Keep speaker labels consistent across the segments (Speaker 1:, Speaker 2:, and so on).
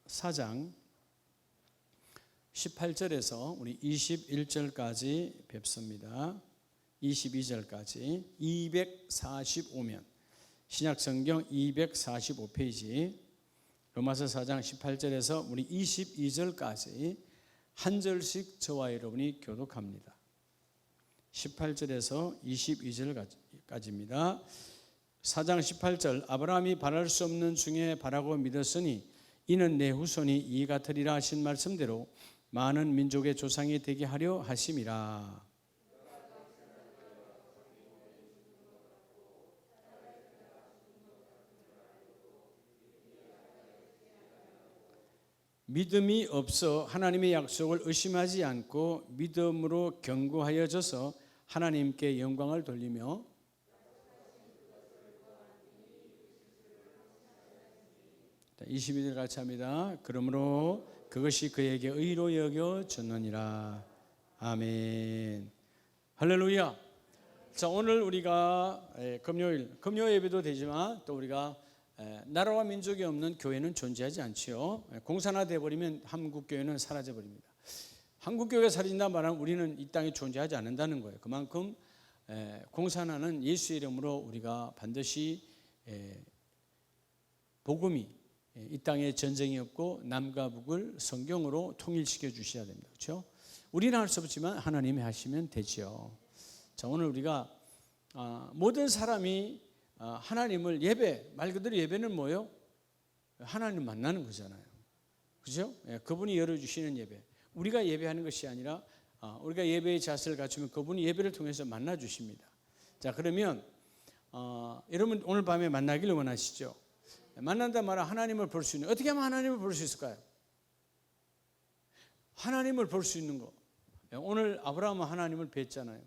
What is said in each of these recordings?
Speaker 1: 4장 18절에서 우리 21절까지 뵙습니다. 22절까지 245면 신약성경 245페이지 로마서 4장 18절에서 우리 22절까지 한 절씩 저와 여러분이 교독합니다. 18절에서 22절까지입니다. 4장 18절 아브라함이 바랄 수 없는 중에 바라고 믿었으니 이는 내 후손이 이 같으리라 하신 말씀대로 많은 민족의 조상이 되게 하려 하심이라. 믿음이 없어 하나님의 약속을 의심하지 않고 믿음으로 견고하여져서 하나님께 영광을 돌리며 자, 22절 같이 합니다. 그러므로 그것이 그에게 의로 여겨졌느니라. 아멘. 할렐루야. 자, 오늘 우리가 금요 예배도 되지만 또 우리가 나라와 민족이 없는 교회는 존재하지 않지요. 공산화되어 버리면 한국 교회는 사라져 버립니다. 한국 교회가 사라진다 말하면 우리는 이 땅에 존재하지 않는다는 거예요. 그만큼 공산화는 예수 이름으로 우리가 반드시 복음이 이 땅에 전쟁이 없고 남과 북을 성경으로 통일시켜 주셔야 됩니다. 그렇죠? 우리는 할 수 없지만 하나님이 하시면 되죠. 자, 오늘 우리가 모든 사람이 하나님을 말 그대로 예배는 뭐예요? 하나님 만나는 거잖아요. 그죠? 그분이 열어주시는 예배. 우리가 예배하는 것이 아니라 우리가 예배의 자세를 갖추면 그분이 예배를 통해서 만나 주십니다. 자, 그러면 여러분 오늘 밤에 만나기를 원하시죠? 만난다 말은 하나님을 볼 수 있는, 어떻게 하면 하나님을 볼 수 있을까요? 하나님을 볼 수 있는 거. 오늘 아브라함은 하나님을 뵀잖아요.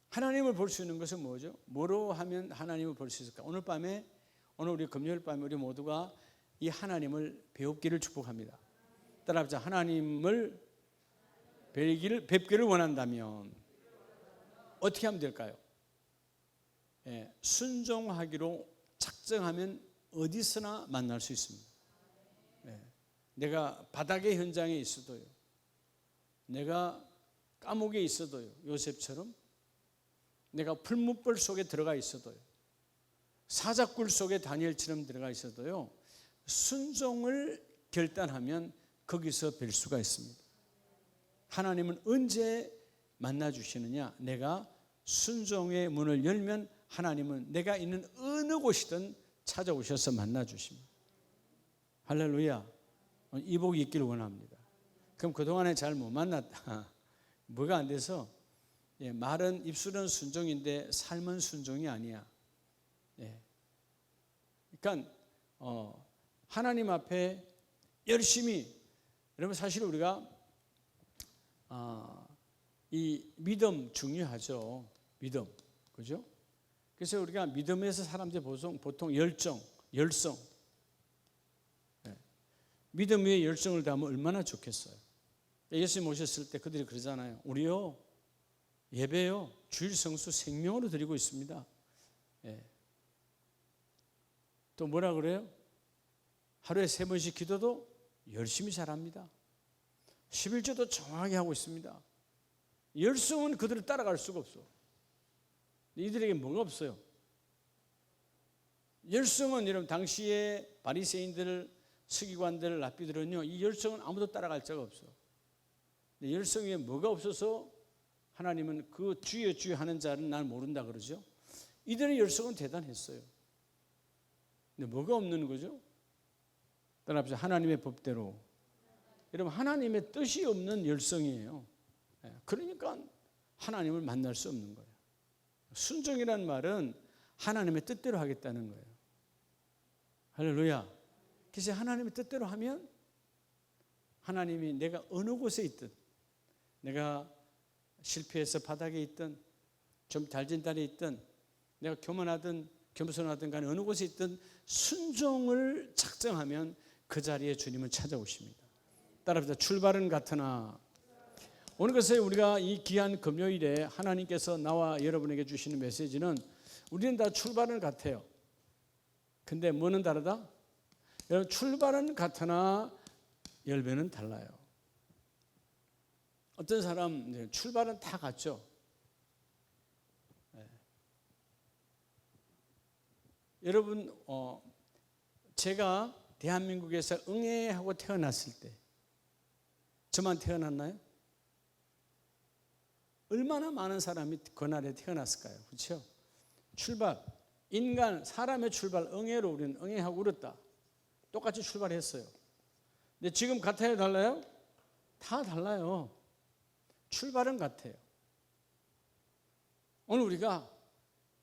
Speaker 1: 하나님을 볼 수 있는 것은 뭐죠? 뭐로 하면 하나님을 볼 수 있을까? 오늘 우리 금요일 밤에 우리 모두가 이 하나님을 배우기를 축복합니다. 따라합시다. 하나님을 뵙기를 원한다면 어떻게 하면 될까요? 순종하기로 작정하면 어디서나 만날 수 있습니다. 내가 바닥의 현장에 있어도요, 내가 감옥에 있어도요, 요셉처럼 내가 풀무불 속에 들어가 있어도요, 사자굴 속에 다니엘처럼 들어가 있어도요, 순종을 결단하면 거기서 뵐 수가 있습니다. 하나님은 언제 만나 주시느냐? 내가 순종의 문을 열면 하나님은 내가 있는 어느 곳이든 찾아오셔서 만나 주십니다. 할렐루야. 이 복이 있기를 원합니다. 그럼 그동안에 잘 못 만났다. 뭐가 안 돼서 말은 입술은 순종인데 삶은 순종이 아니야. 그러니까 하나님 앞에 열심히, 여러분 사실 우리가 이 믿음 중요하죠. 믿음, 그죠? 그래서 우리가 믿음에서 사람들이 보통 열성, 믿음 위에 열정을 다하면 얼마나 좋겠어요. 예수님 오셨을 때 그들이 그러잖아요. 우리요 예배요 주일 성수 생명으로 드리고 있습니다. 또 뭐라 그래요? 하루에 3번씩 기도도 열심히 잘합니다. 11조도 정확하게 하고 있습니다. 열성은 그들을 따라갈 수가 없어. 이들에게 뭐가 없어요? 열성은 여러분 당시에 바리새인들, 서기관들, 랍비들은요, 이 열성은 아무도 따라갈 자가 없어. 열성 위에 뭐가 없어서 하나님은 그 주여 주여 하는 자는 날 모른다 그러죠. 이들의 열성은 대단했어요. 근데 뭐가 없는 거죠? 따라합시다. 하나님의 법대로. 여러분 하나님의 뜻이 없는 열성이에요. 그러니까 하나님을 만날 수 없는 거예요. 순종이라는 말은 하나님의 뜻대로 하겠다는 거예요. 할렐루야. 그래서 하나님의 뜻대로 하면 하나님이 내가 어느 곳에 있든, 내가 실패해서 바닥에 있든 좀 달진 달에 있든 내가 교만하든 겸손하든 간에 어느 곳에 있든 순종을 작정하면 그 자리에 주님은 찾아오십니다. 따라합시다. 출발은 같으나. 오늘 것에 우리가 이 귀한 금요일에 하나님께서 나와 여러분에게 주시는 메시지는 우리는 다 출발은 같아요. 근데 뭐는 다르다? 여러분, 출발은 같으나 열매는 달라요. 어떤 사람 출발은 다 같죠. 네. 여러분, 제가 대한민국에서 응애하고 태어났을 때 저만 태어났나요? 얼마나 많은 사람이 그날에 태어났을까요? 그렇죠? 출발, 인간, 사람의 출발, 응애로 우리는 응애하고 울었다. 똑같이 출발했어요. 근데 지금 같아요, 달라요? 다 달라요. 출발은 같아요. 오늘 우리가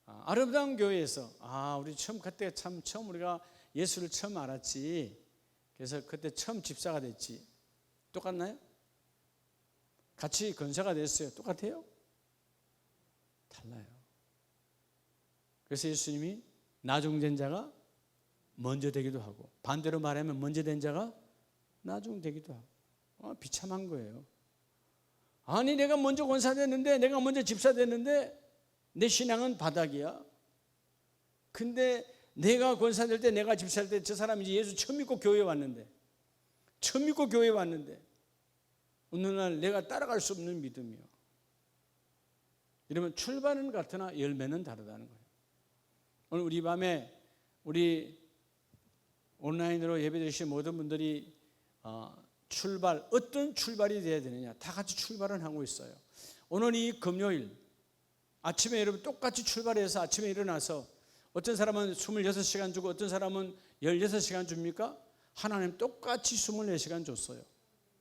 Speaker 1: 아름다운 교회에서 우리 그때 참 처음 우리가 예수를 처음 알았지. 그래서 그때 처음 집사가 됐지. 똑같나요? 같이 건사가 됐어요. 똑같아요? 달라요. 그래서 예수님이 나중된 자가 먼저 되기도 하고, 반대로 말하면 먼저 된 자가 나중되기도 하고. 비참한 거예요. 아니, 내가 먼저 권사 됐는데, 내가 먼저 집사 됐는데 내 신앙은 바닥이야. 근데 내가 권사 될 때, 내가 집사 될 때 저 사람이 이제 예수 처음 믿고 교회에 왔는데, 어느 날 내가 따라갈 수 없는 믿음이요. 이러면 출발은 같으나 열매는 다르다는 거예요. 오늘 우리 밤에 우리 온라인으로 예배드리신 모든 분들이 어떤 출발이 되어야 되느냐, 다 같이 출발은 하고 있어요. 오늘 이 금요일 아침에 여러분 똑같이 출발해서 아침에 일어나서, 어떤 사람은 26시간 주고 어떤 사람은 16시간 줍니까? 하나님 똑같이 24시간 줬어요.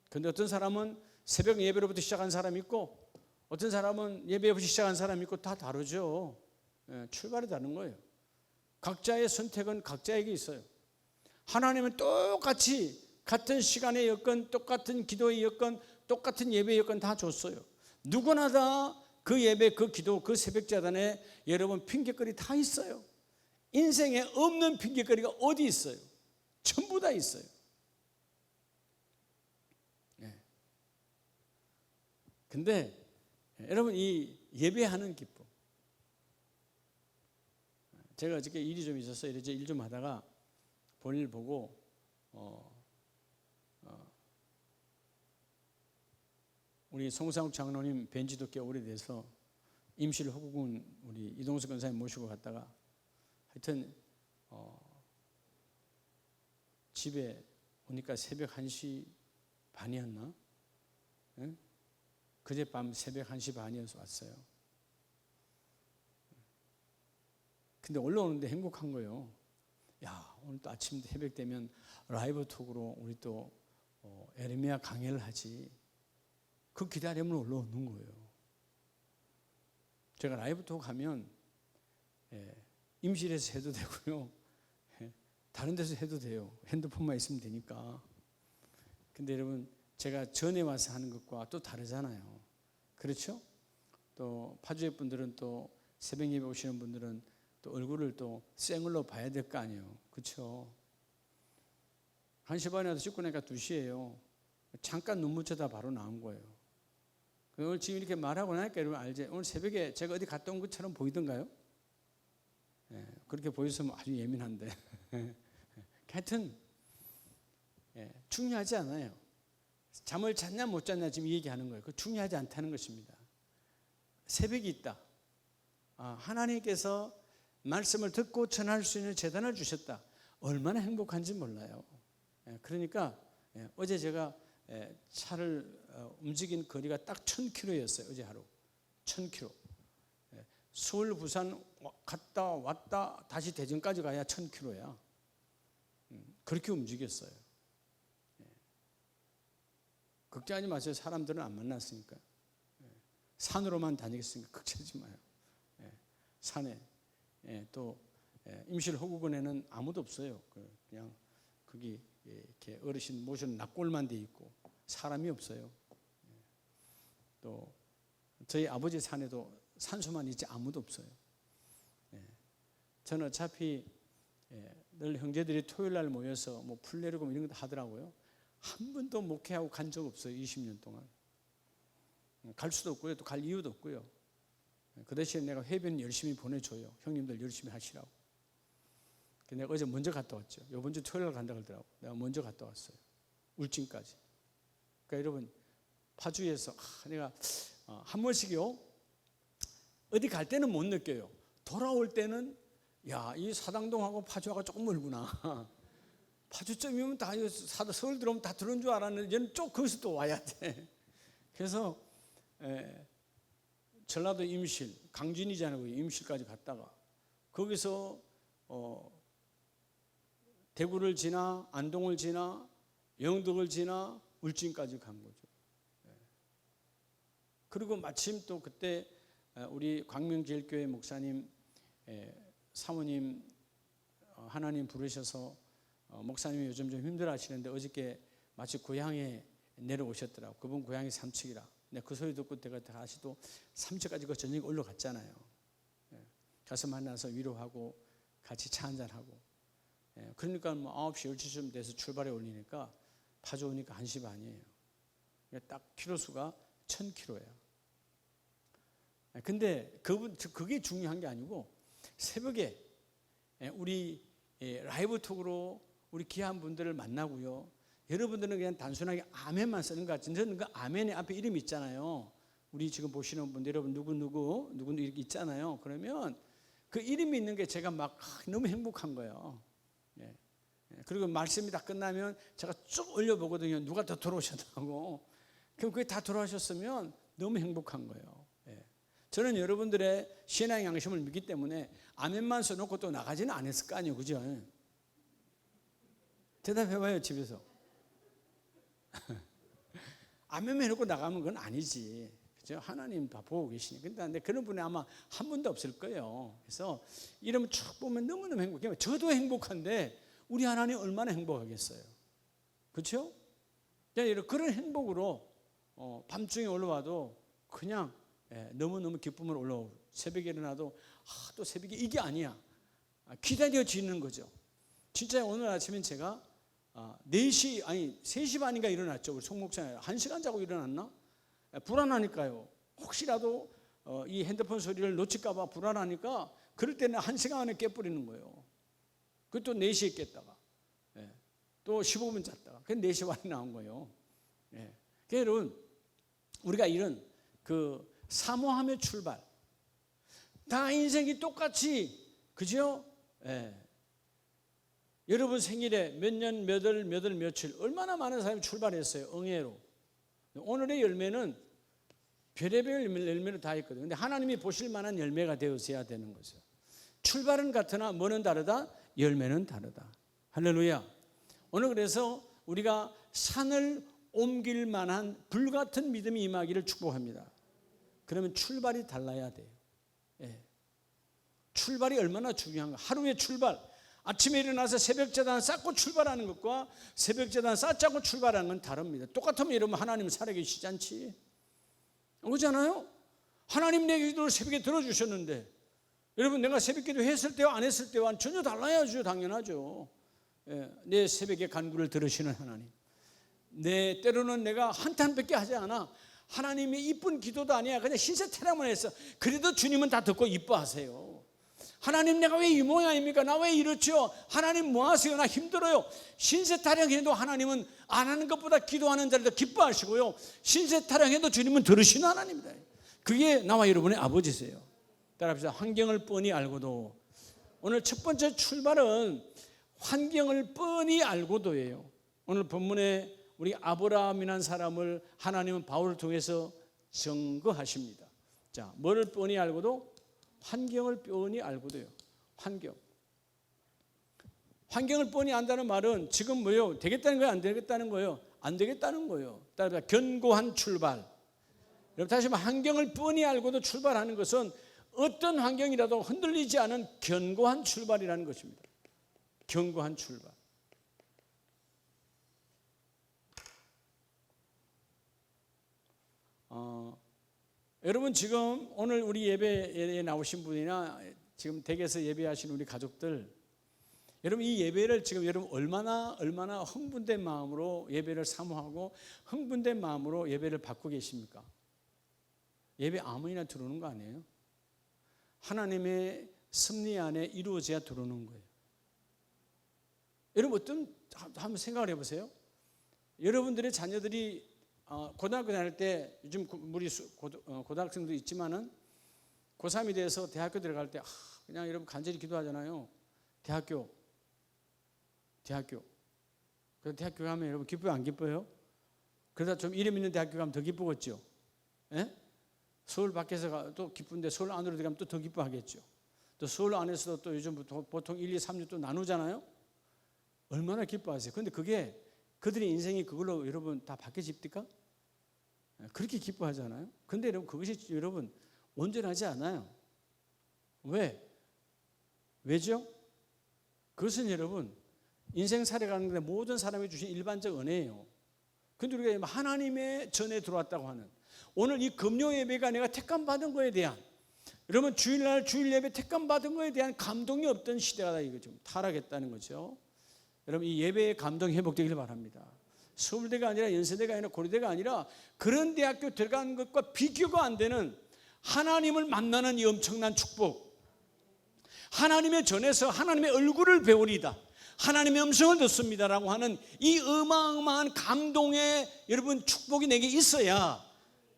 Speaker 1: 그런데 어떤 사람은 새벽 예배로부터 시작한 사람이 있고, 어떤 사람은 예배부터 시작한 사람이 있고, 다 다르죠. 출발이 다른 거예요. 각자의 선택은 각자에게 있어요. 하나님은 똑같이 같은 시간의 여건, 똑같은 기도의 여건, 똑같은 예배의 여건 다 줬어요. 누구나 다 그 예배, 그 기도, 그 새벽자단에 여러분 핑계거리 다 있어요. 인생에 없는 핑계거리가 어디 있어요? 전부 다 있어요. 근데 여러분, 이 예배하는 기쁨, 제가 어저께 일이 좀 있어서 이제 일 좀 하다가 본일 보고 우리 송상욱 장로님 뵌지도 꽤 오래돼서 임실 허구군 우리 이동수 권사님 모시고 갔다가, 하여튼 집에 오니까 새벽 1시 반이었나? 응? 그제밤 새벽 1시 반이어서 왔어요. 근데 올라오는데 행복한 거예요. 야, 오늘 또 아침 새벽 되면 라이브 톡으로 우리 또 에레미야 강해를 하지. 그 기다림을 올라오는 거예요. 제가 라이브 톡 하면 임실에서 해도 되고요, 다른 데서 해도 돼요. 핸드폰만 있으면 되니까. 근데 여러분, 제가 전에 와서 하는 것과 또 다르잖아요. 그렇죠? 또 파주의 분들은, 또 새벽 예배 오시는 분들은 또 얼굴을 또 생얼로 봐야 될 거 아니에요. 그렇죠? 1시 반에 와서 씻고 나니까 2시예요. 잠깐 눈 묻혀다 바로 나온 거예요. 오늘 지금 이렇게 말하고 나니까 여러분 알지? 오늘 새벽에 제가 어디 갔다 온 것처럼 보이던가요? 그렇게 보였으면 아주 예민한데. 하여튼 중요하지 않아요. 잠을 잤냐 못 잤냐 지금 얘기하는 거예요. 그 중요하지 않다는 것입니다. 새벽이 있다. 하나님께서 말씀을 듣고 전할 수 있는 재단을 주셨다. 얼마나 행복한지 몰라요. 그러니까 어제 제가 차를 움직인 거리가 딱 1000km였어요. 어제 하루 1000km. 서울 부산 갔다 왔다 다시 대전까지 가야 1000km야. 그렇게 움직였어요. 걱정하지 마세요. 사람들은 안 만났으니까. 산으로만 다니겠으니까 걱정하지 마요. 산에 또 임실 호구군에는 아무도 없어요. 그냥 거기 이렇게 어르신 모시는 낙골만 돼 있고 사람이 없어요. 또 저희 아버지 산에도 산소만 있지 아무도 없어요. 저는 어차피 늘 형제들이 토요일 날 모여서 뭐 풀 내리고 이런 거 하더라고요. 한 번도 목회하고 간 적 없어요. 20년 동안. 갈 수도 없고요. 또 갈 이유도 없고요. 그 대신에 내가 회비는 열심히 보내줘요. 형님들 열심히 하시라고. 내가 어제 먼저 갔다 왔죠. 이번 주 토요일 날 간다고 그러더라고. 내가 먼저 갔다 왔어요. 울진까지. 그러니까 여러분 파주에서 내가 한 번씩요 어디 갈 때는 못 느껴요. 돌아올 때는 야, 이 사당동하고 파주하고 조금 멀구나. 파주점이면 다 서울 들어오면 다 들어온 줄 알았는데 이제는 쭉 거기서 또 와야 돼. 그래서 전라도 임실, 강진이잖아요. 임실까지 갔다가 거기서 대구를 지나 안동을 지나 영덕을 지나 울진까지 간 거죠. 그리고 마침 또 그때 우리 광명제일교회 목사님 사모님 하나님 부르셔서 목사님이 요즘 좀 힘들어 하시는데 어저께 마치 고향에 내려오셨더라고. 그분 고향이 삼척이라. 그 소리 듣고 내가 다시 또 삼척까지 그 저녁에 올라갔잖아요. 가서 만나서 위로하고 같이 차 한잔하고. 그러니까 뭐 9시 10시쯤 돼서 출발해 올리니까 파주 오니까 1시 반이에요. 딱 키로수가 1000km예요. 근데 그게 중요한 게 아니고 새벽에 우리 라이브 톡으로 우리 귀한 분들을 만나고요. 여러분들은 그냥 단순하게 아멘만 쓰는 것 같은데 저는 그 아멘의 앞에 이름이 있잖아요. 우리 지금 보시는 분들 여러분 누구 이렇게 있잖아요. 그러면 그 이름이 있는 게 제가 막 너무 행복한 거예요. 그리고 말씀이 다 끝나면 제가 쭉 올려보거든요. 누가 더 돌아오셨다고. 그럼 그게 다 돌아오셨으면 너무 행복한 거예요. 저는 여러분들의 신앙의 양심을 믿기 때문에 아멘만 써놓고 또 나가지는 않았을 거 아니에요. 그죠? 대답해봐요, 집에서. 아멘만 해놓고 나가면 그건 아니지. 그죠? 하나님 다 보고 계시니까. 근데 그런 분이 아마 한 분도 없을 거예요. 그래서 이러면 쭉 보면 너무너무 행복해요. 저도 행복한데 우리 하나님 얼마나 행복하겠어요. 그렇죠? 그런 행복으로 밤중에 올라와도 그냥 너무너무 기쁨을 올라오고 새벽에 일어나도 또 새벽에 이게 아니야. 기다려지는 거죠. 진짜 오늘 아침엔 제가 3시 반인가 일어났죠. 우리 송 목사님 1시간 자고 일어났나? 불안하니까요. 혹시라도 이 핸드폰 소리를 놓칠까 봐 불안하니까 그럴 때는 1시간 안에 깨버리는 거예요. 그것도 4시에 깼다가 또 15분 잤다가 그래서 4시 반에 나온 거예요. 그러니까 여러분 우리가 이런 그 사모함의 출발 다 인생이 똑같이 그죠? 여러분 생일에 몇 년 몇 월 며칠 얼마나 많은 사람이 출발했어요. 응애로. 오늘의 열매는 별의별 열매로 다 있거든요. 근데 하나님이 보실 만한 열매가 되어져야 되는 거죠. 출발은 같으나 뭐는 다르다? 열매는 다르다. 할렐루야. 오늘 그래서 우리가 산을 옮길 만한 불같은 믿음이 임하기를 축복합니다. 그러면 출발이 달라야 돼요. 출발이 얼마나 중요한가. 하루의 출발. 아침에 일어나서 새벽제단 쌓고 출발하는 것과 새벽제단 쌓지 않고 출발하는 건 다릅니다. 똑같으면 여러분 하나님 살아계시지 않지? 그렇잖아요? 하나님 내 기도를 새벽에 들어주셨는데 여러분 내가 새벽기도 했을 때와 안 했을 때와 전혀 달라야죠. 당연하죠. 내 새벽에 간구를 들으시는 하나님. 때로는 내가 한탄밖에 하지 않아. 하나님의 이쁜 기도도 아니야. 그냥 신세태랑만 해서 그래도 주님은 다 듣고 이뻐하세요. 하나님 내가 왜 이 모양입니까? 나 왜 이렇죠? 하나님 뭐 하세요? 나 힘들어요. 신세타령해도 하나님은 안 하는 것보다 기도하는 자를 더 기뻐하시고요. 신세타령해도 주님은 들으시는 하나님입니다. 그게 나와 여러분의 아버지세요. 따라합시다. 환경을 뻔히 알고도. 오늘 첫 번째 출발은 환경을 뻔히 알고도예요. 오늘 본문에 우리 아브라함이라는 사람을 하나님은 바울을 통해서 증거하십니다. 자, 뭐를 뻔히 알고도? 환경을 뻔히 알고도요. 환경을 뻔히 안다는 말은 지금 뭐요? 되겠다는 거예요? 안 되겠다는 거예요? 안 되겠다는 거예요. 따라서 견고한 출발. 여러분 다시 한번 환경을 뻔히 알고도 출발하는 것은 어떤 환경이라도 흔들리지 않은 견고한 출발이라는 것입니다. 견고한 출발. 여러분 지금 오늘 우리 예배에 나오신 분이나 지금 댁에서 예배하신 우리 가족들, 여러분 이 예배를 지금 여러분 얼마나 흥분된 마음으로 예배를 사모하고 흥분된 마음으로 예배를 받고 계십니까? 예배 아무나 들어오는 거 아니에요? 하나님의 섭리 안에 이루어져야 들어오는 거예요. 여러분 한번 생각을 해보세요. 여러분들의 자녀들이 고등학교 다닐 때 요즘 우리 고등학생도 있지만은 고3이 돼서 대학교 들어갈 때 그냥 여러분 간절히 기도하잖아요. 대학교. 그래서 대학교 가면 여러분 기뻐요, 안 기뻐요? 그러다 좀 이름 있는 대학교 가면 더 기쁘겠죠. 예? 서울 밖에서 또 기쁜데 서울 안으로 들어가면 또 더 기뻐하겠죠. 또 서울 안에서도 또 요즘 보통 1, 2, 3주 또 나누잖아요. 얼마나 기뻐하세요. 그런데 그게 그들의 인생이 그걸로 여러분 다 바뀌어집니까? 그렇게 기뻐하잖아요. 그런데 여러분 그것이 여러분 온전하지 않아요. 왜죠? 그것은 여러분 인생 살아가는 데 모든 사람이 주신 일반적 은혜예요. 그런데 우리가 하나님의 전에 들어왔다고 하는 오늘 이 금요 예배가 내가 택감 받은 거에 대한 여러분 주일날 주일 예배 택감 받은 거에 대한 감동이 없던 시대가 이거 좀 타락했다는 거죠. 여러분 이 예배의 감동이 회복되길 바랍니다. 서울대가 아니라 연세대가 아니라 고려대가 아니라 그런 대학교 들어간 것과 비교가 안 되는 하나님을 만나는 이 엄청난 축복, 하나님의 전에서 하나님의 얼굴을 배우리다, 하나님의 음성을 듣습니다라고 하는 이 어마어마한 감동의 여러분 축복이 내게 있어야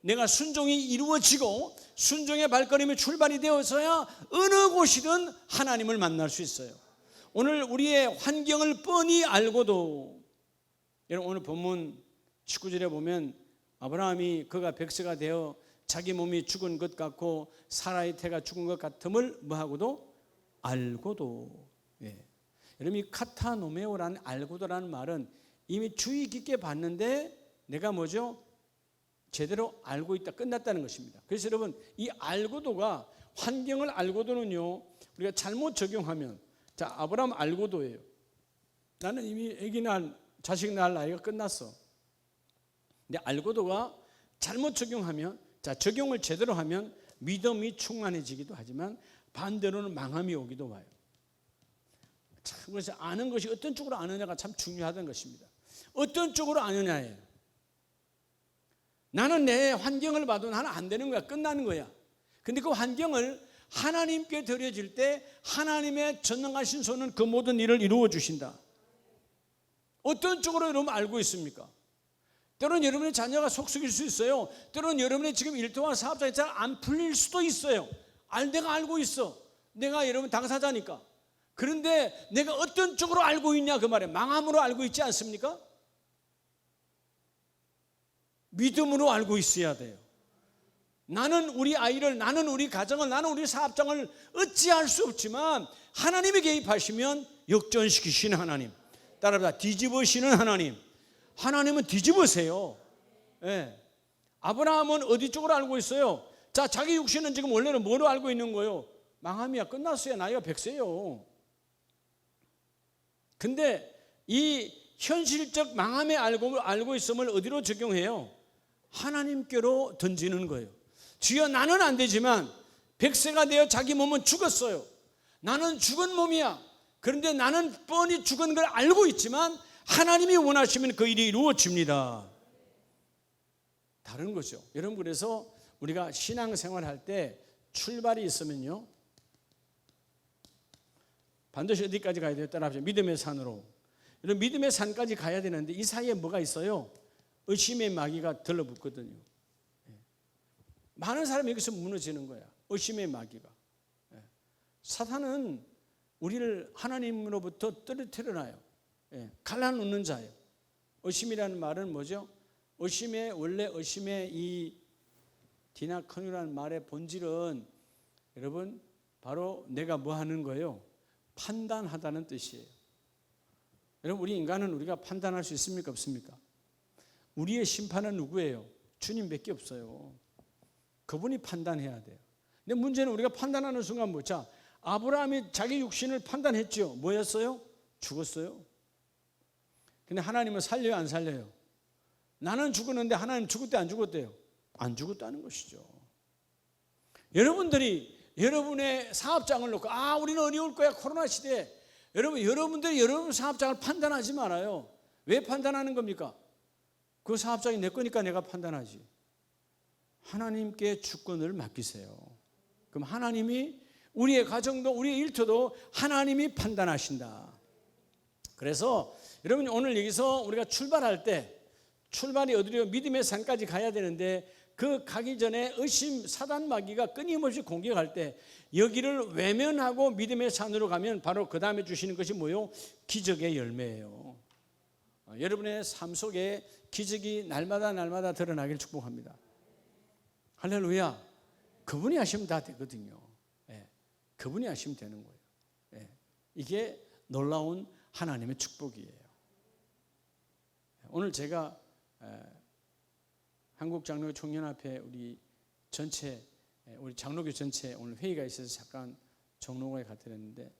Speaker 1: 내가 순종이 이루어지고 순종의 발걸음이 출발이 되어서야 어느 곳이든 하나님을 만날 수 있어요. 오늘 우리의 환경을 뻔히 알고도 여러분 오늘 본문 19절에 보면 아브라함이 그가 백세가 되어 자기 몸이 죽은 것 같고 사라의 태가 죽은 것 같음을 뭐하고도 알고도. 여러분 이 카타노메오라는 알고도라는 말은 이미 주의 깊게 봤는데 내가 뭐죠? 제대로 알고 있다 끝났다는 것입니다. 그래서 여러분 이 알고도가 환경을 알고도는요 우리가 잘못 적용하면 자 아브라함 알고도예요. 나는 이미 아기 낳을 자식 낳을 나이가 끝났어. 근데 알고도가 잘못 적용하면 자 적용을 제대로 하면 믿음이 충만해지기도 하지만 반대로는 망함이 오기도 와요. 참 그래서 아는 것이 어떤 쪽으로 아느냐가 참 중요하다는 것입니다. 어떤 쪽으로 아느냐예요. 나는 내 환경을 봐도 나는 안 되는 거야. 끝나는 거야. 근데 그 환경을 하나님께 드려질 때 하나님의 전능하신 손은 그 모든 일을 이루어 주신다. 어떤 쪽으로 여러분 알고 있습니까? 때로는 여러분의 자녀가 속썩일 수 있어요. 때로는 여러분의 지금 일터와 사업장이 잘 안 풀릴 수도 있어요. 내가 알고 있어. 내가 여러분 당사자니까. 그런데 내가 어떤 쪽으로 알고 있냐 그 말이에요. 망함으로 알고 있지 않습니까? 믿음으로 알고 있어야 돼요. 나는 우리 아이를, 나는 우리 가정을, 나는 우리 사업장을 어찌할 수 없지만 하나님이 개입하시면 역전시키시는 하나님, 따라서 뒤집으시는 하나님. 하나님은 뒤집으세요. 아브라함은 어디 쪽으로 알고 있어요? 자, 자기 육신은 지금 원래는 뭐로 알고 있는 거예요? 망함이야. 끝났어요. 나이가 100세요. 근데 이 현실적 망함에 알고 있음을 어디로 적용해요? 하나님께로 던지는 거예요. 주여 나는 안 되지만 100세가 되어 자기 몸은 죽었어요. 나는 죽은 몸이야. 그런데 나는 뻔히 죽은 걸 알고 있지만 하나님이 원하시면 그 일이 이루어집니다. 다른 거죠. 여러분 그래서 우리가 신앙생활 할 때 출발이 있으면요 반드시 어디까지 가야 돼요? 따라합시다. 믿음의 산으로. 여러분 믿음의 산까지 가야 되는데 이 사이에 뭐가 있어요? 의심의 마귀가 들러붙거든요. 많은 사람이 여기서 무너지는 거야. 의심의 마귀가. 사탄은 우리를 하나님으로부터 떨어뜨려놔요. 갈라놓는 자예요. 의심이라는 말은 뭐죠? 원래 의심의 이 디나커뉴라는 말의 본질은 여러분 바로 내가 뭐 하는 거예요? 판단하다는 뜻이에요. 여러분 우리 인간은 우리가 판단할 수 있습니까? 없습니까? 우리의 심판은 누구예요? 주님밖에 없어요. 그분이 판단해야 돼요. 근데 문제는 우리가 판단하는 순간 뭐? 자, 아브라함이 자기 육신을 판단했죠. 뭐였어요? 죽었어요. 근데 하나님은 살려요, 안 살려요? 나는 죽었는데 하나님 죽었대, 안 죽었대요? 안 죽었다는 것이죠. 여러분들이 여러분의 사업장을 놓고 우리는 어려울 거야 코로나 시대에. 여러분들이 여러분 사업장을 판단하지 말아요. 왜 판단하는 겁니까? 그 사업장이 내 거니까 내가 판단하지. 하나님께 주권을 맡기세요. 그럼 하나님이 우리의 가정도 우리의 일터도 하나님이 판단하신다. 그래서 여러분 오늘 여기서 우리가 출발할 때 출발이 어디로 믿음의 산까지 가야 되는데 그 가기 전에 의심 사단 마귀가 끊임없이 공격할 때 여기를 외면하고 믿음의 산으로 가면 바로 그 다음에 주시는 것이 뭐요? 기적의 열매예요. 여러분의 삶 속에 기적이 날마다 드러나길 축복합니다. 할렐루야. 그분이 하시면 다 되거든요. 그분이 하시면 되는 거예요. 이게 놀라운 하나님의 축복이에요. 오늘 제가 한국장로교 총연합회 우리 장로교 전체 오늘 회의가 있어서 잠깐 종로에 갔다 왔는데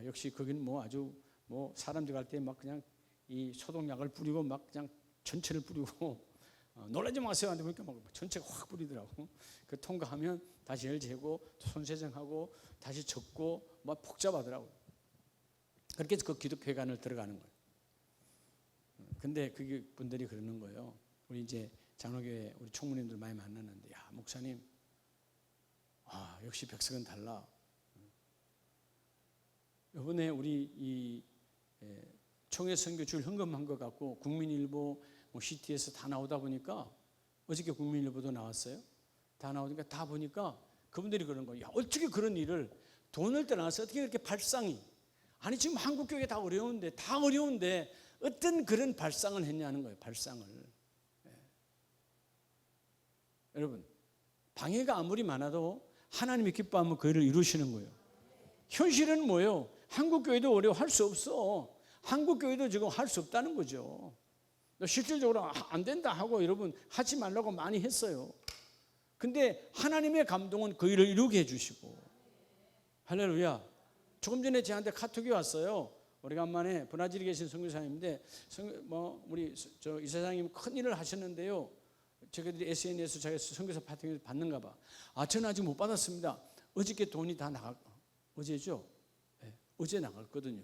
Speaker 1: 역시 거기는 뭐 아주 뭐 사람들 갈 때 막 그냥 이 소독약을 뿌리고 막 그냥 전체를 뿌리고 놀라지 마세요 한테 보니까 막 전체가 확 뿌리더라고. 그 통과하면 다시 열 재고 손세정하고 다시 접고 막 복잡하더라고요. 그렇게 해서 그 기독회관을 들어가는 거예요. 근데 그 분들이 그러는 거예요. 우리 이제 장로교회 우리 총무님들 많이 만났는데, 야 목사님, 역시 백석은 달라. 이번에 우리 이 총회 선교 줄 헌금한 것 같고 국민일보, CT에서 다 나오다 보니까 어저께 국민일보도 나왔어요. 다 나오니까 다 보니까 그분들이 그런 거예요. 야 어떻게 그런 일을 돈을 떠나서 어떻게 그렇게 발상이 아니 지금 한국 교회 다 어려운데 어떤 그런 발상을 했냐는 거예요. 발상을. 여러분 방해가 아무리 많아도 하나님이 기뻐하면 그 일을 이루시는 거예요. 현실은 뭐예요? 한국 교회도 어려워할 수 없어. 한국 교회도 지금 할 수 없다는 거죠. 실질적으로 안 된다 하고 여러분 하지 말라고 많이 했어요. 근데 하나님의 감동은 그 일을 이루게 해주시고. 할렐루야. 조금 전에 저한테 카톡이 왔어요. 오래간만에 브라질에 계신 선교사님인데 우리 이사장님 큰 일을 하셨는데요. 저희들이 SNS에서 자기 선교사 파트너를 받는가 봐. 저는 아직 못 받았습니다. 어저께 돈이 다 어제죠? 어제 나갔거든요.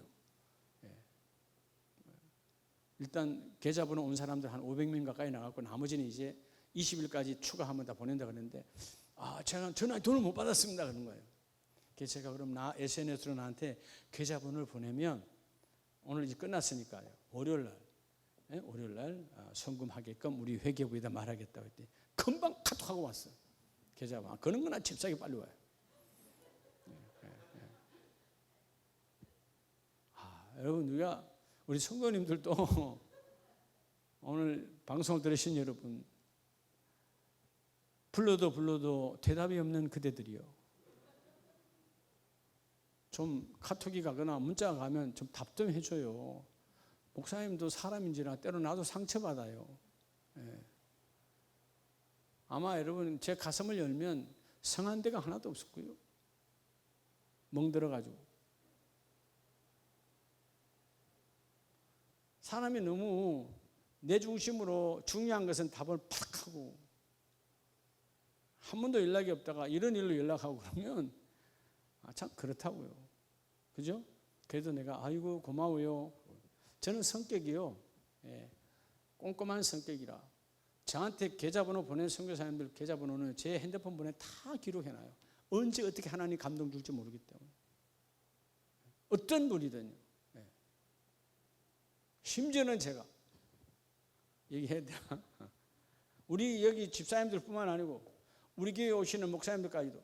Speaker 1: 일단 계좌번호 온 사람들 한 500명 가까이 나갔고 나머지는 이제 20일까지 추가하면 다 보낸다 그랬는데 저는 돈을 못 받았습니다 그런 거예요. 그래서 제가 그럼 SNS로 나한테 계좌번호를 보내면 오늘 이제 끝났으니까요. 월요일날 송금하게끔 우리 회계부에다 말하겠다고 했더니 금방 카톡하고 왔어요. 계좌번호. 그런 거나 잽싸게 빨리 와요. 여러분 우리 성도님들도 오늘 방송을 들으신 여러분 불러도 대답이 없는 그대들이요. 좀 카톡이 가거나 문자가 가면 좀 답 좀 해줘요. 목사님도 사람인지라 때로 나도 상처받아요. 아마 여러분 제 가슴을 열면 성한 데가 하나도 없었고요. 멍들어가지고. 사람이 너무 내 중심으로 중요한 것은 답을 팍 하고 한 번도 연락이 없다가 이런 일로 연락하고 그러면 참 그렇다고요. 그죠? 그래도 내가 아이고 고마워요. 저는 성격이요. 꼼꼼한 성격이라 저한테 계좌번호 보낸 선교사님들 계좌번호는 제 핸드폰번호에 다 기록해놔요. 언제 어떻게 하나님 감동 줄지 모르기 때문에. 어떤 분이든요. 심지어는 제가 얘기해야 되나? 우리 여기 집사님들뿐만 아니고 우리 교회 오시는 목사님들까지도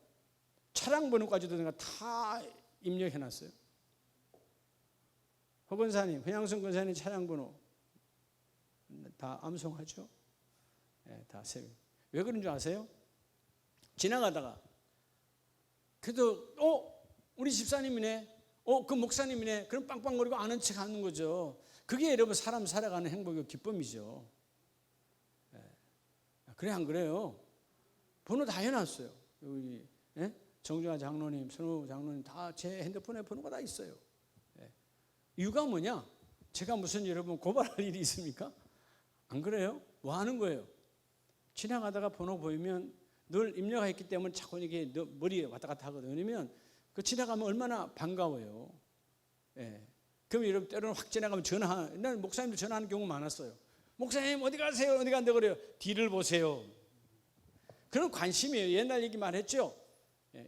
Speaker 1: 차량 번호까지도 내가 다 입력해놨어요. 허 권사님, 현양성 권사님 차량 번호 다 암송하죠. 다 세요. 왜 그런 줄 아세요? 지나가다가 그래도 우리 집사님이네, 그 목사님이네, 그럼 빵빵거리고 아는 척 하는 거죠. 그게 여러분 사람 살아가는 행복이고 기쁨이죠. 그래 안 그래요? 번호 다 해놨어요. 여기 정주아 장로님, 선우 장로님 다 제 핸드폰에 번호가 다 있어요. 이유가 뭐냐? 제가 무슨 여러분 고발할 일이 있습니까? 안 그래요? 뭐 하는 거예요? 지나가다가 번호 보이면 늘 입력했기 때문에 자꾸 이게 머리에 왔다 갔다 하거든요. 왜냐면 그 지나가면 얼마나 반가워요. 그럼 여러분 때로는 확 지나가면 옛날 목사님들 전화하는 경우 많았어요. 목사님 어디 가세요? 어디 간다 그래요? 뒤를 보세요. 그런 관심이에요. 옛날 얘기 말했죠.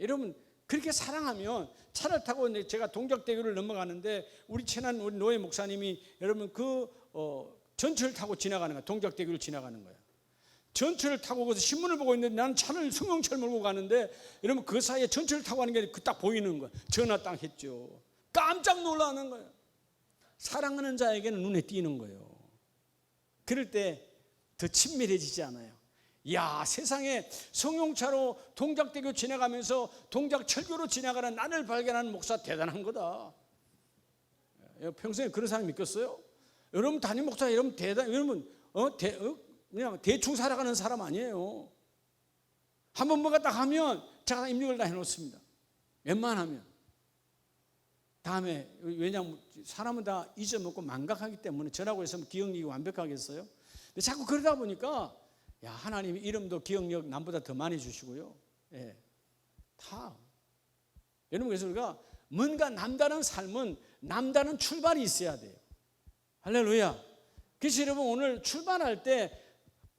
Speaker 1: 여러분 그렇게 사랑하면 차를 타고 제가 동작대교를 넘어가는데 우리 친한 우리 노예 목사님이 여러분 전철을 타고 지나가는 거야. 동작대교를 지나가는 거야. 전철을 타고 거기서 신문을 보고 있는데 나는 차를 승용차를 몰고 가는데 여러분 그 사이에 전철을 타고 가는 게 딱 보이는 거야. 전화 딱 했죠. 깜짝 놀라는 거예요. 사랑하는 자에게는 눈에 띄는 거예요. 그럴 때 더 친밀해지지 않아요. 야, 세상에 승용차로 동작대교 지나가면서 동작철교로 지나가는 나를 발견하는 목사 대단한 거다. 평소에 그런 사람 믿겠어요? 여러분 담임 목사 여러분 여러분 그냥 대충 살아가는 사람 아니에요. 한번 뭐가 딱 하면 제가 입력을 다 해놓습니다. 웬만하면 다음에 왜냐하면 사람은 다 잊어먹고 망각하기 때문에 저라고 해서 기억력이 완벽하겠어요? 근데 자꾸 그러다 보니까 야, 하나님이 이름도 기억력 남보다 더 많이 주시고요. 예, 다. 여러분 그래서 우리가 뭔가 남다른 삶은 남다른 출발이 있어야 돼요. 할렐루야. 그래서 여러분 오늘 출발할 때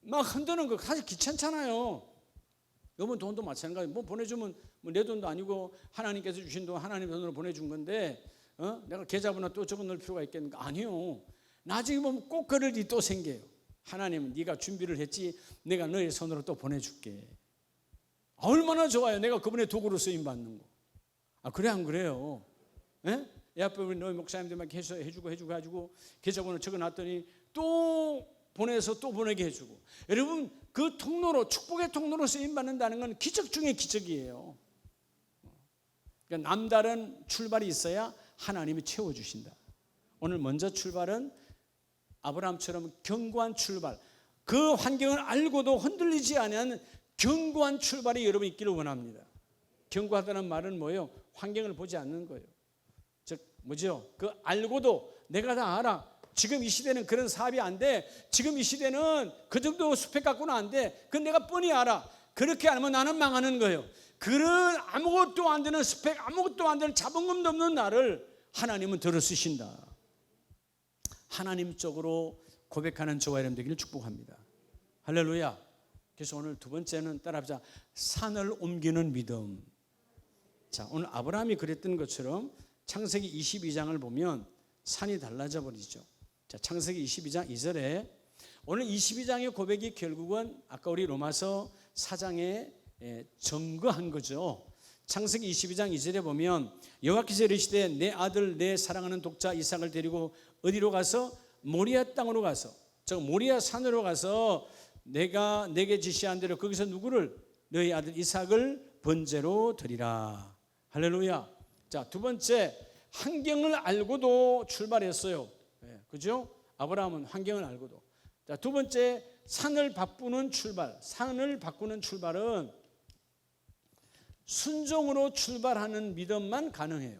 Speaker 1: 막 흔드는 거 사실 귀찮잖아요. 여러분 돈도 마찬가지예요. 뭐 보내주면 내 돈도 아니고 하나님께서 주신 돈 하나님 돈으로 보내준 건데 내가 계좌번호 또 적어놓을 필요가 있겠는가? 아니요. 나중에 보면 꼭 그럴 일이 또 생겨요. 하나님은 네가 준비를 했지 내가 너의 손으로 또 보내줄게. 얼마나 좋아요. 내가 그분의 도구로 쓰임받는 거. 아, 그래 안 그래요? 예? 옆에 우리 너희 목사님들 막 해주고 계좌번호 적어놨더니 또 보내서 또 보내게 해주고. 여러분 그 통로로 축복의 통로로 쓰임받는다는 건 기적 중에 기적이에요. 그러니까 남다른 출발이 있어야 하나님이 채워주신다. 오늘 먼저 출발은 아브라함처럼 견고한 출발, 그 환경을 알고도 흔들리지 않은 견고한 출발이 여러분 있기를 원합니다. 견고하다는 말은 뭐예요? 환경을 보지 않는 거예요. 즉 뭐죠? 그 알고도 내가 다 알아. 지금 이 시대는 그런 사업이 안 돼. 지금 이 시대는 그 정도 스펙 갖고는 안 돼. 그건 내가 뻔히 알아. 그렇게 알면 나는 망하는 거예요. 그런 아무것도 안 되는 스펙, 아무것도 안 되는 자본금도 없는 나를 하나님은 들어 쓰신다. 하나님 쪽으로 고백하는 저와 여러분 되기를 축복합니다. 할렐루야. 그래서 오늘 두 번째는 따라합시다. 산을 옮기는 믿음. 자, 오늘 아브라함이 그랬던 것처럼 창세기 22장을 보면 산이 달라져 버리죠. 자, 창세기 22장 2절에 오늘 22장의 고백이 결국은 아까 우리 로마서 4장에 증거한 거죠. 창세기 22장 2절에 보면 여호와께서 이르시되 내 아들 내 사랑하는 독자 이삭을 데리고 어디로 가서 모리아 땅으로 가서 즉 모리아 산으로 가서 내가 내게 지시한 대로 거기서 누구를 너희 아들 이삭을 번제로 드리라. 할렐루야. 자, 두 번째 환경을 알고도 출발했어요. 그죠? 아브라함은 환경을 알고도. 자, 두 번째 산을 바꾸는 출발. 산을 바꾸는 출발은 순종으로 출발하는 믿음만 가능해요.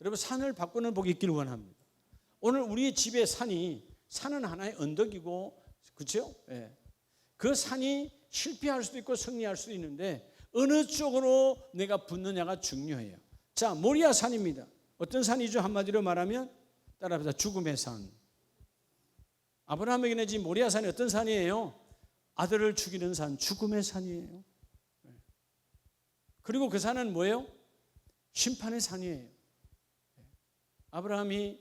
Speaker 1: 여러분 산을 바꾸는 복이 있기를 원합니다. 오늘 우리 집의 산은 하나의 언덕이고 그렇죠? 예. 그 산이 실패할 수도 있고 승리할 수도 있는데 어느 쪽으로 내가 붙느냐가 중요해요. 자, 모리아 산입니다. 어떤 산이죠? 한마디로 말하면 따라합시다. 죽음의 산. 아브라함에게는 지금 모리아 산이 어떤 산이에요? 아들을 죽이는 산, 죽음의 산이에요. 그리고 그 산은 뭐예요? 심판의 산이에요. 아브라함이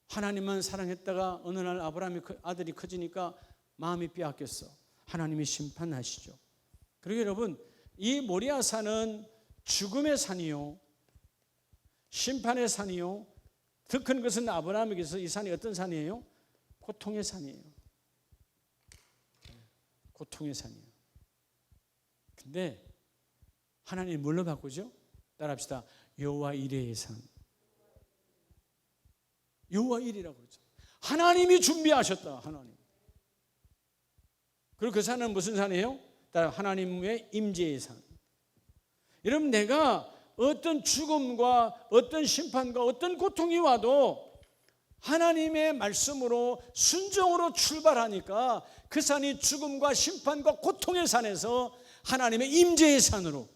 Speaker 1: 하나님만 사랑했다가 어느 날 아브라함의 아들이 커지니까 마음이 빼앗겼어. 하나님이 심판하시죠. 그리고 여러분 이 모리아 산은 죽음의 산이요, 심판의 산이요, 더 큰 것은 아브라함에게서 이 산이 어떤 산이에요? 고통의 산이에요. 고통의 산이에요. 근데 하나님 뭘로 바꾸죠? 따라합시다. 여호와 이레의 산. 여호와 이레라고 그러죠. 하나님이 준비하셨다. 하나님. 그리고 그 산은 무슨 산이에요? 따라 하나님의 임재의 산. 여러분 내가 어떤 죽음과 어떤 심판과 어떤 고통이 와도 하나님의 말씀으로 순종으로 출발하니까 그 산이 죽음과 심판과 고통의 산에서 하나님의 임재의 산으로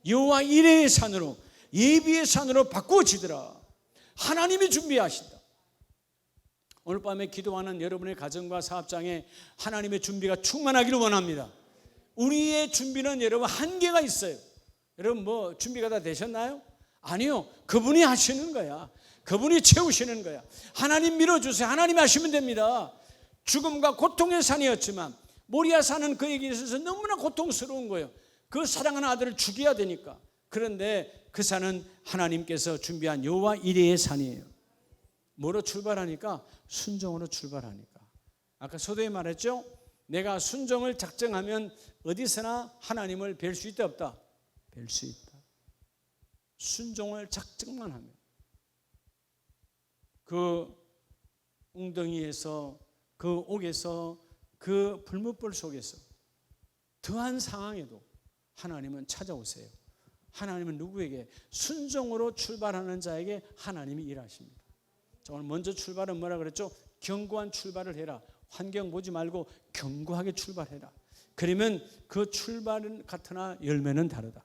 Speaker 1: 여호와 이레의 산으로 예비의 산으로 바꾸어지더라. 하나님이 준비하신다. 오늘 밤에 기도하는 여러분의 가정과 사업장에 하나님의 준비가 충만하기를 원합니다. 우리의 준비는 여러분 한계가 있어요. 여러분 뭐 준비가 다 되셨나요? 아니요. 그분이 하시는 거야. 그분이 채우시는 거야. 하나님 밀어주세요. 하나님 하시면 됩니다. 죽음과 고통의 산이었지만 모리아 산은 그에게 있어서 너무나 고통스러운 거예요. 그 사랑하는 아들을 죽여야 되니까. 그런데 그 산은 하나님께서 준비한 여호와 이레의 산이에요. 뭐로 출발하니까? 순종으로 출발하니까. 아까 서두에 말했죠? 내가 순종을 작정하면 어디서나 하나님을 뵐 수 있다 없다? 뵐 수 있다. 순종을 작정만 하면. 그 웅덩이에서, 그 옥에서, 그 불못불 속에서 더한 상황에도 하나님은 찾아오세요. 하나님은 누구에게? 순종으로 출발하는 자에게 하나님이 일하십니다. 자, 오늘 먼저 출발은 뭐라 그랬죠? 견고한 출발을 해라. 환경 보지 말고 견고하게 출발해라. 그러면 그 출발은 같으나 열매는 다르다.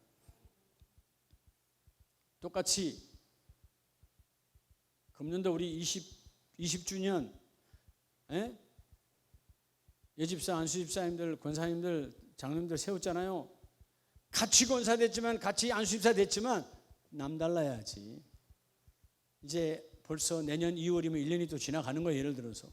Speaker 1: 똑같이 금년도 우리 20주년 예집사, 안수집사님들, 권사님들, 장로님들 세웠잖아요. 같이 권사 됐지만, 같이 안수집사 됐지만 남달라야지. 이제 벌써 내년 2월이면 1년이 또 지나가는 거예요. 예를 들어서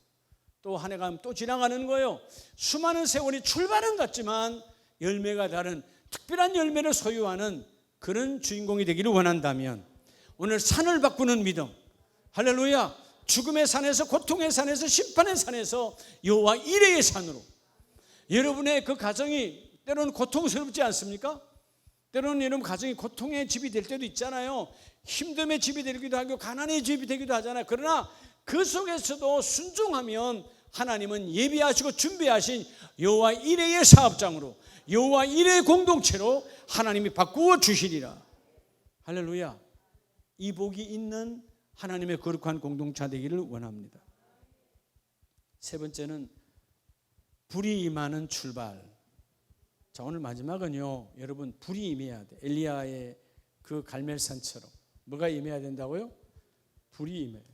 Speaker 1: 또 한 해가 또 지나가는 거예요. 수많은 세월이 출발은 같지만 열매가 다른 특별한 열매를 소유하는 그런 주인공이 되기를 원한다면 오늘 산을 바꾸는 믿음, 할렐루야, 죽음의 산에서, 고통의 산에서, 심판의 산에서 여호와 이레의 산으로, 여러분의 그 가정이 때로는 고통스럽지 않습니까? 때로는 여러분 가정이 고통의 집이 될 때도 있잖아요. 힘듦의 집이 되기도 하고 가난의 집이 되기도 하잖아요. 그러나 그 속에서도 순종하면 하나님은 예비하시고 준비하신 여호와 이레의 사업장으로, 여호와 이레의 공동체로 하나님이 바꾸어 주시리라. 할렐루야. 이 복이 있는 하나님의 거룩한 공동체 되기를 원합니다. 세 번째는 불이 임하는 출발. 자, 오늘 마지막은요, 여러분 불이 임해야 돼. 엘리야의 그 갈멜산처럼. 뭐가 임해야 된다고요? 불이 임해요.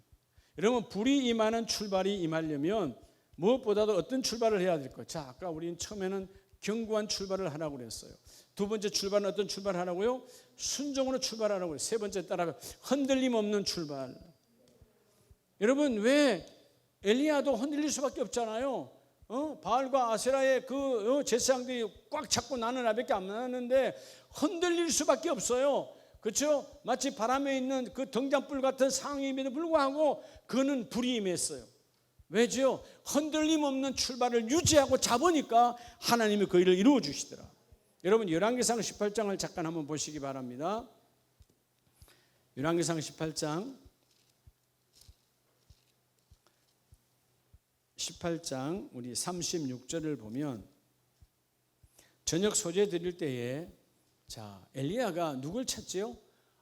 Speaker 1: 여러분 불이 임하는 출발이 임하려면 무엇보다도 어떤 출발을 해야 될까요? 자, 아까 우리는 처음에는 견고한 출발을 하라고 그랬어요. 두 번째 출발은 어떤 출발을 하라고요? 순종으로 출발하라고 해요. 세 번째 따라가 흔들림 없는 출발. 여러분 왜 엘리야도 흔들릴 수밖에 없잖아요. 바알과 아세라의 그 제사장들이 꽉 잡고 나는 나밖에 안 나는데 흔들릴 수밖에 없어요. 그렇죠? 마치 바람에 있는 그 등잔불 같은 상황임에도 불구하고 그는 불이 임했어요. 왜죠? 흔들림 없는 출발을 유지하고 잡으니까 하나님이 그 일을 이루어 주시더라. 여러분 열왕기상 18장을 잠깐 한번 보시기 바랍니다. 열왕기상 18장 우리 36절을 보면 저녁 소재 드릴 때에 자, 엘리야가 누굴 찾지요?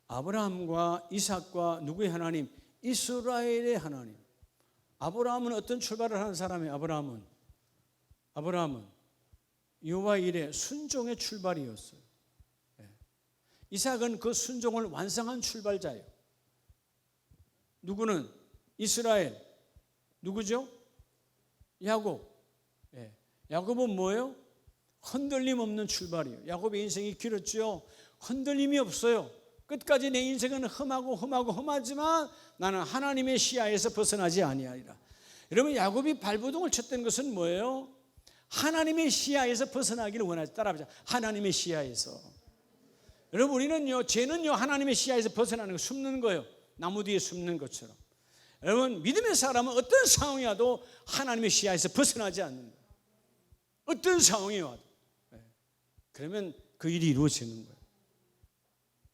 Speaker 1: 아브라함과 이삭과 누구의 하나님? 이스라엘의 하나님. 아브라함은 어떤 출발을 하는 사람이에요? 아브라함은 여호와 이레 순종의 출발이었어요. 이삭은 그 순종을 완성한 출발자예요. 누구는? 이스라엘. 누구죠? 야곱. 야곱은 뭐예요? 흔들림 없는 출발이에요. 야곱의 인생이 길었죠. 흔들림이 없어요. 끝까지 내 인생은 험하지만 나는 하나님의 시야에서 벗어나지 아니하리라. 여러분 야곱이 발버둥을 쳤던 것은 뭐예요? 하나님의 시야에서 벗어나기를 원하지. 따라하자. 하나님의 시야에서. 여러분 우리는요, 죄는요 하나님의 시야에서 벗어나는 거, 숨는 거예요. 나무 뒤에 숨는 것처럼. 여러분 믿음의 사람은 어떤 상황이 와도 하나님의 시야에서 벗어나지 않는다. 어떤 상황이 와도. 그러면 그 일이 이루어지는 거예요.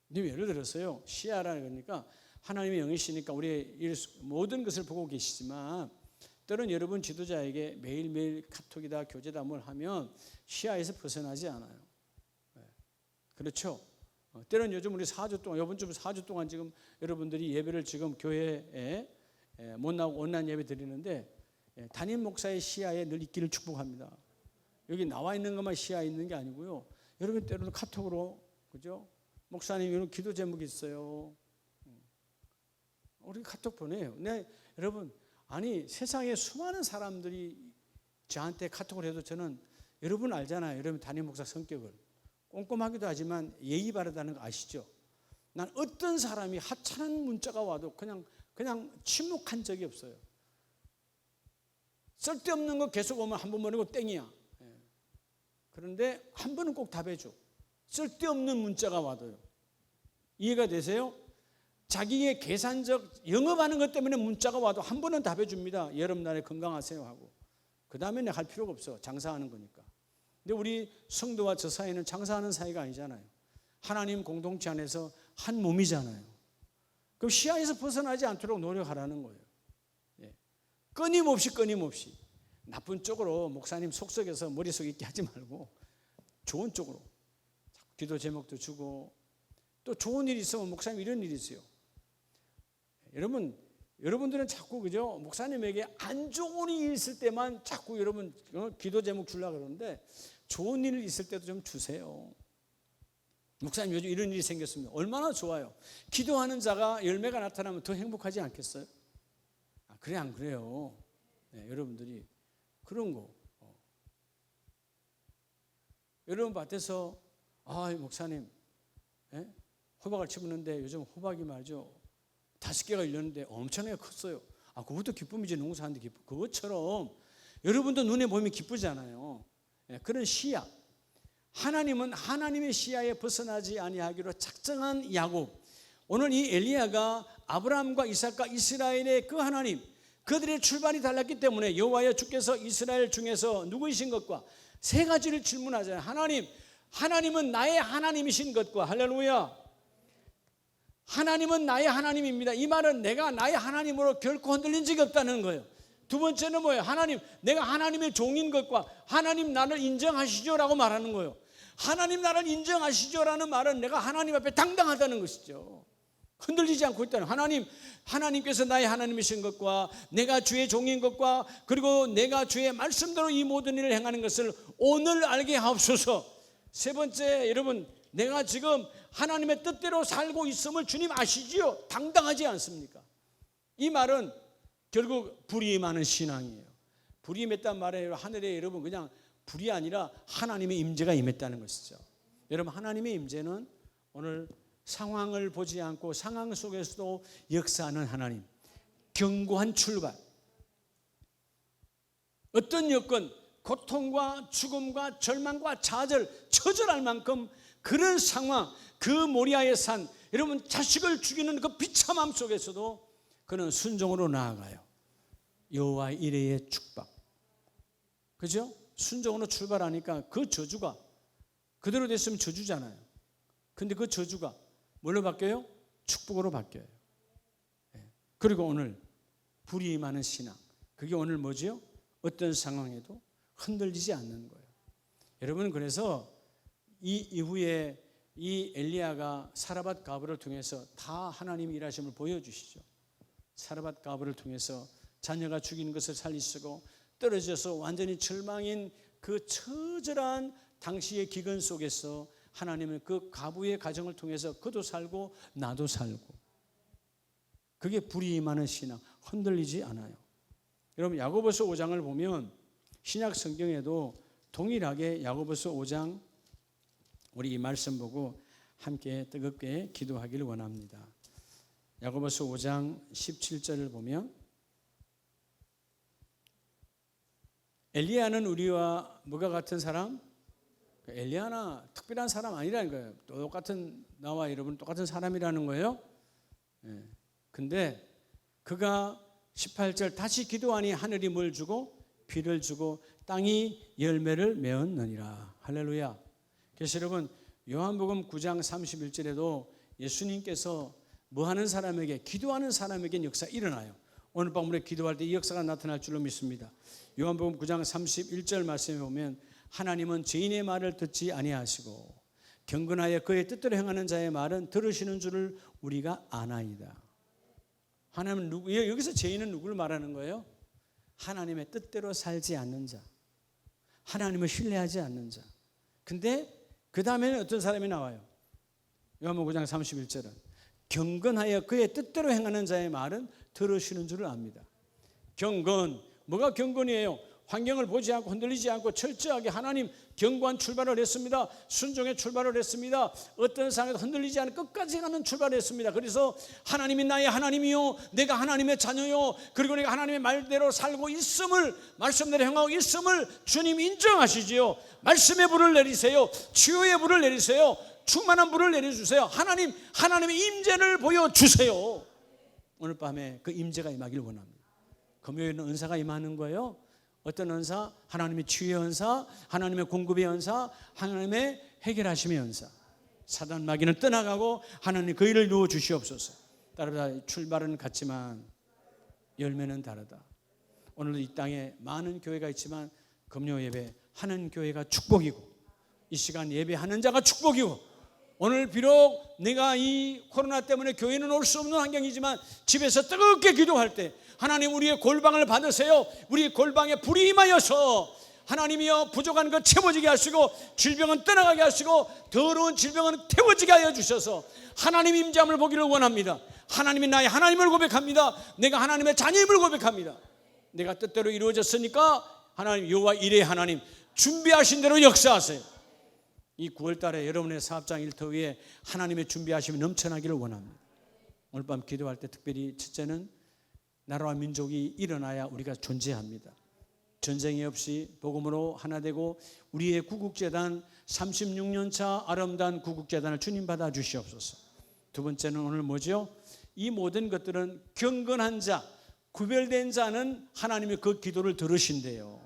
Speaker 1: 근데 예를 들어서요, 시야라는 거니까 하나님의 영이시니까 우리의 모든 것을 보고 계시지만 때로는 여러분 지도자에게 매일매일 카톡이다 교제다 뭘 하면 시야에서 벗어나지 않아요. 그렇죠? 때로는 요즘 우리 4주 동안, 이번 주 4주 동안 지금 여러분들이 예배를 지금 교회에 못 나오고 온라인 예배 드리는데 담임 목사의 시야에 늘 있기를 축복합니다. 여기 나와 있는 것만 시야에 있는 게 아니고요. 여러분 때로는 카톡으로, 그죠? 목사님 이런 기도 제목이 있어요. 우리 카톡 보내요. 네, 여러분 아니 세상에 수많은 사람들이 저한테 카톡을 해도 저는 여러분 알잖아요. 여러분 담임 목사 성격을 꼼꼼하기도 하지만 예의 바르다는 거 아시죠? 난 어떤 사람이 하찮은 문자가 와도 그냥 침묵한 적이 없어요. 쓸데없는 거 계속 오면 한 번 보내고 땡이야. 그런데 한 번은 꼭 답해줘. 쓸데없는 문자가 와도요. 이해가 되세요? 자기의 계산적 영업하는 것 때문에 문자가 와도 한 번은 답해줍니다. 여름날에 건강하세요 하고. 그 다음에는 할 필요가 없어. 장사하는 거니까. 근데 우리 성도와 저 사이는 장사하는 사이가 아니잖아요. 하나님 공동체 안에서 한 몸이잖아요. 그럼 시야에서 벗어나지 않도록 노력하라는 거예요. 끊임없이 나쁜 쪽으로 목사님 속썩여서 머릿속에 있게 하지 말고 좋은 쪽으로 기도 제목도 주고, 또 좋은 일이 있으면 목사님 이런 일이 있어요. 여러분들은 자꾸 그죠? 목사님에게 안 좋은 일이 있을 때만 자꾸 여러분 기도 제목 주려고 그러는데 좋은 일 있을 때도 좀 주세요. 목사님 요즘 이런 일이 생겼습니다. 얼마나 좋아요. 기도하는 자가 열매가 나타나면 더 행복하지 않겠어요? 그래 안 그래요? 네, 여러분들이 그런 거. 여러분 밭에서 목사님 호박을 심었는데 요즘 호박이 말이죠 5개가 열렸는데 엄청나게 컸어요. 그것도 기쁨이지. 농사하는데 기쁨. 그것처럼 여러분도 눈에 보이면 기쁘잖아요. 그런 시야. 하나님은 하나님의 시야에 벗어나지 아니하기로 작정한 야곱. 오늘 이 엘리야가 아브라함과 이삭과 이스라엘의 그 하나님, 그들의 출발이 달랐기 때문에 여호와여 주께서 이스라엘 중에서 누구이신 것과 세 가지를 질문하잖아요. 하나님은 나의 하나님이신 것과, 할렐루야, 하나님은 나의 하나님입니다. 이 말은 내가 나의 하나님으로 결코 흔들린 적이 없다는 거예요. 두 번째는 뭐예요? 내가 하나님의 종인 것과 하나님 나를 인정하시죠 라고 말하는 거예요. 하나님 나를 인정하시죠 라는 말은 내가 하나님 앞에 당당하다는 것이죠. 흔들리지 않고 있다는, 하나님께서 나의 하나님이신 것과 내가 주의 종인 것과 그리고 내가 주의 말씀대로 이 모든 일을 행하는 것을 오늘 알게 하옵소서. 세 번째, 여러분, 내가 지금 하나님의 뜻대로 살고 있음을 주님 아시지요? 당당하지 않습니까? 이 말은 결국 불이 임하는 신앙이에요. 불이 임했단 말이에요. 하늘에 여러분 그냥 불이 아니라 하나님의 임재가 임했다는 것이죠. 여러분, 하나님의 임재는 오늘 상황을 보지 않고 상황 속에서도 역사하는 하나님, 견고한 출발, 어떤 여건, 고통과 죽음과 절망과 좌절, 처절할 만큼 그런 상황, 그 모리아의 산, 여러분 자식을 죽이는 그 비참함 속에서도 그는 순종으로 나아가요. 여호와의 이레의 축복, 그죠? 순종으로 출발하니까 그 저주가 그대로 됐으면 저주잖아요. 근데 그 저주가 뭘로 바뀌어요? 축복으로 바뀌어요. 그리고 오늘 불이 임하는 신앙, 그게 오늘 뭐지요? 어떤 상황에도 흔들리지 않는 거예요. 여러분, 그래서 이 이후에 이 엘리야가 사라밧 가브를 통해서 다 하나님이 일하심을 보여주시죠. 사라밧 가브를 통해서 자녀가 죽이는 것을 살리시고 떨어져서 완전히 절망인 그 처절한 당시의 기근 속에서 하나님은 그 가부의 가정을 통해서 그도 살고 나도 살고, 그게 불이 임하는 신앙, 흔들리지 않아요. 여러분, 야고보서 5장을 보면 신약 성경에도 동일하게 야고보서 5장, 우리 이 말씀 보고 함께 뜨겁게 기도하기를 원합니다. 야고보서 5장 17절을 보면 엘리야는 우리와 뭐가 같은 사람? 엘리야나 특별한 사람 아니라는 거예요. 똑같은, 나와 여러분 똑같은 사람이라는 거예요. 근데 그가 18절 다시 기도하니 하늘이 뭘 주고 비를 주고 땅이 열매를 메었느니라. 할렐루야. 그래서 여러분, 요한복음 9장 31절에도 예수님께서 뭐 하는 사람에게, 기도하는 사람에게 역사 일어나요. 오늘 밤 우리 기도할 때 이 역사가 나타날 줄로 믿습니다. 요한복음 9장 31절 말씀에 보면 하나님은 죄인의 말을 듣지 아니하시고 경건하여 그의 뜻대로 행하는 자의 말은 들으시는 줄을 우리가 아나이다. 하나님은 여기서 죄인은 누구를 말하는 거예요? 하나님의 뜻대로 살지 않는 자, 하나님을 신뢰하지 않는 자. 근데 그 다음에는 어떤 사람이 나와요? 요한복음 9장 31절은 경건하여 그의 뜻대로 행하는 자의 말은 들으시는 줄을 압니다. 경건, 뭐가 경건이에요? 환경을 보지 않고 흔들리지 않고 철저하게 하나님 견고한 출발을 했습니다. 순종의 출발을 했습니다. 어떤 상황에도 흔들리지 않고 끝까지 가는 출발을 했습니다. 그래서 하나님이 나의 하나님이요, 내가 하나님의 자녀요, 그리고 내가 하나님의 말대로 살고 있음을, 말씀대로 행하고 있음을 주님 인정하시지요. 말씀의 불을 내리세요. 치유의 불을 내리세요. 충만한 불을 내려주세요. 하나님의 임재를 보여주세요. 오늘 밤에 그 임재가 임하기를 원합니다. 금요일은 은사가 임하는 거예요. 어떤 은사? 하나님의 치유의 은사, 하나님의 공급의 은사, 하나님의 해결하심의 은사. 사단 마귀는 떠나가고 하나님 그 일을 누워 주시옵소서. 따라서 출발은 같지만 열매는 다르다. 오늘 이 땅에 많은 교회가 있지만 금요 예배 하는 교회가 축복이고, 이 시간 예배하는 자가 축복이고, 오늘 비록 내가 이 코로나 때문에 교회는 올 수 없는 환경이지만 집에서 뜨겁게 기도할 때 하나님 우리의 골방을 받으세요. 우리 골방에 불이 임하여서 하나님이여 부족한 것 채워지게 하시고, 질병은 떠나가게 하시고, 더러운 질병은 태워지게 하여 주셔서 하나님 임재함을 보기를 원합니다. 하나님이 나의 하나님을 고백합니다. 내가 하나님의 자녀임을 고백합니다. 내가 뜻대로 이루어졌으니까 하나님 여호와 이레 하나님 준비하신 대로 역사하세요. 이 9월 달에 여러분의 사업장 일터 위에 하나님의 준비하심이 넘쳐나기를 원합니다. 오늘 밤 기도할 때 특별히 첫째는 나라와 민족이 일어나야 우리가 존재합니다. 전쟁이 없이 복음으로 하나 되고 우리의 구국재단 36년차 아름다운 구국재단을 주님 받아 주시옵소서. 두 번째는 오늘 뭐죠? 이 모든 것들은 경건한 자, 구별된 자는 하나님의 그 기도를 들으신대요.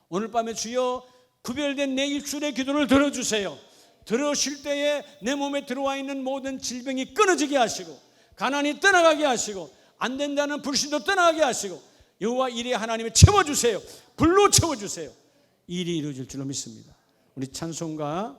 Speaker 1: 오늘 밤에 주여 구별된 내 입술의 기도를 들어주세요. 들으실 때에 내 몸에 들어와 있는 모든 질병이 끊어지게 하시고, 가난이 떠나가게 하시고, 안 된다는 불신도 떠나가게 하시고, 여호와 이레 하나님을 채워주세요. 불로 채워주세요. 이 일이 이루어질 줄로 믿습니다. 우리 찬송가